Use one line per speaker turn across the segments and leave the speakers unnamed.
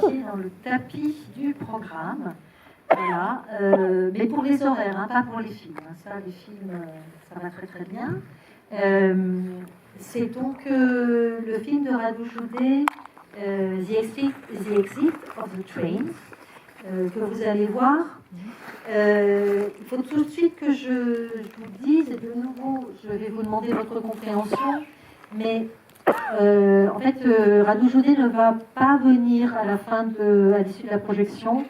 Dans le tapis du programme, voilà, mais pour les horaires, hein, pas pour les films. Hein. Ça, les films, ça va très très bien. C'est donc le film de Radu Jude, The Exit of the Train, que vous allez voir. Il faut tout de suite que je vous dise, et de nouveau, je vais vous demander votre compréhension, mais en fait, Radu Jude ne va pas venir à l'issue de la projection.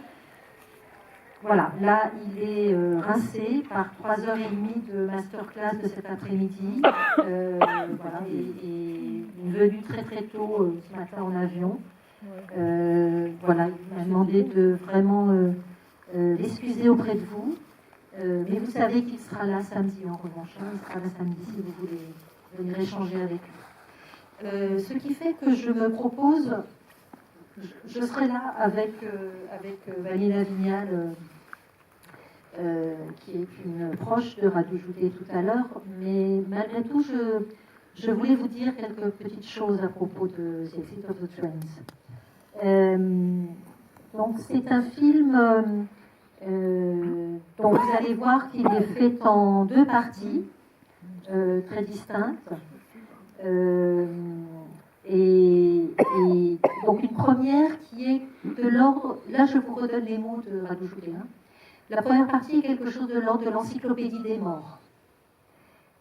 Voilà, là, il est rincé par 3h30 de masterclass de cet après-midi. Voilà, et une venue très très tôt ce matin en avion. Voilà, il m'a demandé de vraiment l'excuser auprès de vous. Mais vous savez qu'il sera là samedi en revanche. Hein, il sera là samedi si vous voulez venir échanger avec lui. Ce qui fait que je me propose, je serai là avec Vanina Vignal, qui est une proche de Radu Jude tout à l'heure, mais malgré tout, je voulais vous dire quelques petites choses à propos de The Exit of the Trains. Donc c'est un film dont vous allez voir qu'il est fait en deux parties très distinctes. Et donc une première qui est de l'ordre, là je vous redonne les mots de Radu Jude. La première partie est quelque chose de l'ordre de l'encyclopédie des morts.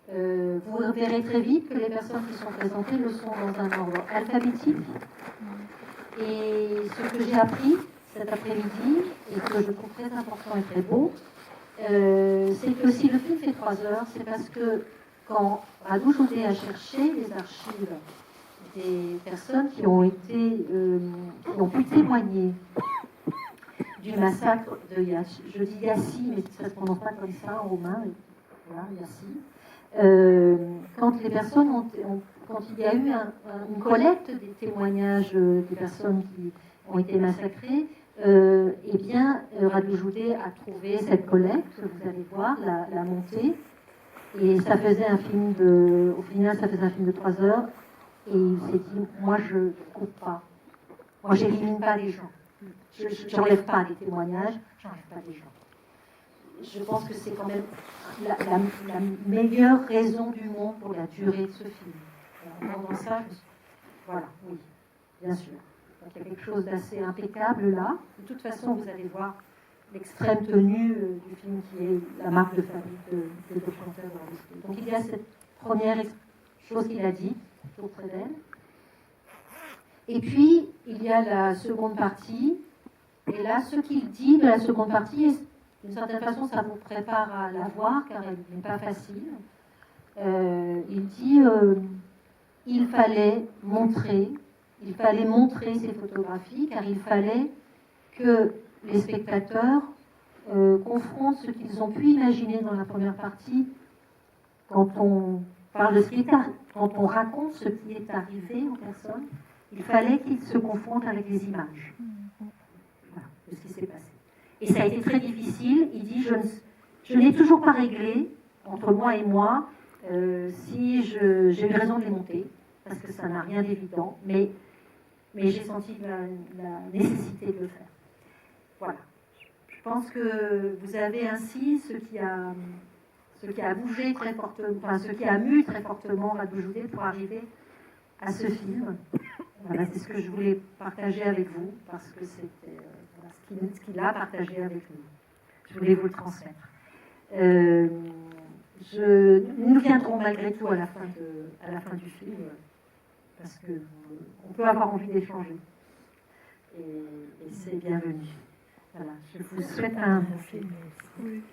Vous verrez très vite que les personnes qui sont présentées le sont dans un ordre alphabétique. Et ce que j'ai appris cet après-midi, et que je trouve très important et très beau, c'est que si le film fait 3 heures, c'est parce que quand Radu Jude a cherché les archives des personnes qui ont pu témoigner du massacre de Yassi, je dis Yassi, mais ça ne se prononce pas comme ça en roumain, voilà, Yassi. Quand les personnes quand il y a eu une collecte des témoignages des personnes qui ont été massacrées, eh bien, Radu Jude a trouvé cette collecte, vous allez voir, la montée, et ça faisait un film au final, ça faisait un film de 3 heures, et il s'est dit, moi je ne coupe pas, moi j'élimine pas les gens. Je n'enlève pas les témoignages, j'enlève pas les gens. Je pense que c'est quand même la meilleure raison du monde pour la durée de ce film. Dans ça, voilà, oui, bien sûr. Donc, il y a quelque chose d'assez impeccable là. De toute façon, vous allez voir l'extrême tenue du film qui est la marque de fabrique de documentaire de Radu Jude. Donc il y a cette première chose qu'il a dit, toujours très belle. Et puis, il y a la seconde partie. Et là, ce qu'il dit de la seconde partie, d'une certaine façon, ça vous prépare à la voir, car elle n'est pas facile. Il dit il fallait montrer ces photographies, car il fallait que les spectateurs confrontent ce qu'ils ont pu imaginer dans la première partie, quand on parle de ce qui est quand on raconte ce qui est arrivé aux personnes, il fallait qu'ils se confrontent avec les images. De ce qui s'est passé. Et ça a été très difficile. Il dit, je n'ai toujours pas réglé, entre moi et moi, si j'ai eu raison de les monter, parce que ça n'a rien d'évident, mais j'ai senti la nécessité de le faire. Voilà. Je pense que vous avez ainsi ce qui a bougé très fortement, enfin ce qui a mu très fortement Radu Jude pour arriver à ce film. Voilà, c'est ce que je voulais partager avec vous, parce que c'était ce qu'il a partagé avec nous. Je voulais vous le transmettre. Nous viendrons malgré tout à la fin du film, parce qu'on peut avoir envie d'échanger. Et c'est bienvenu. Voilà, je vous souhaite un bon film. Oui.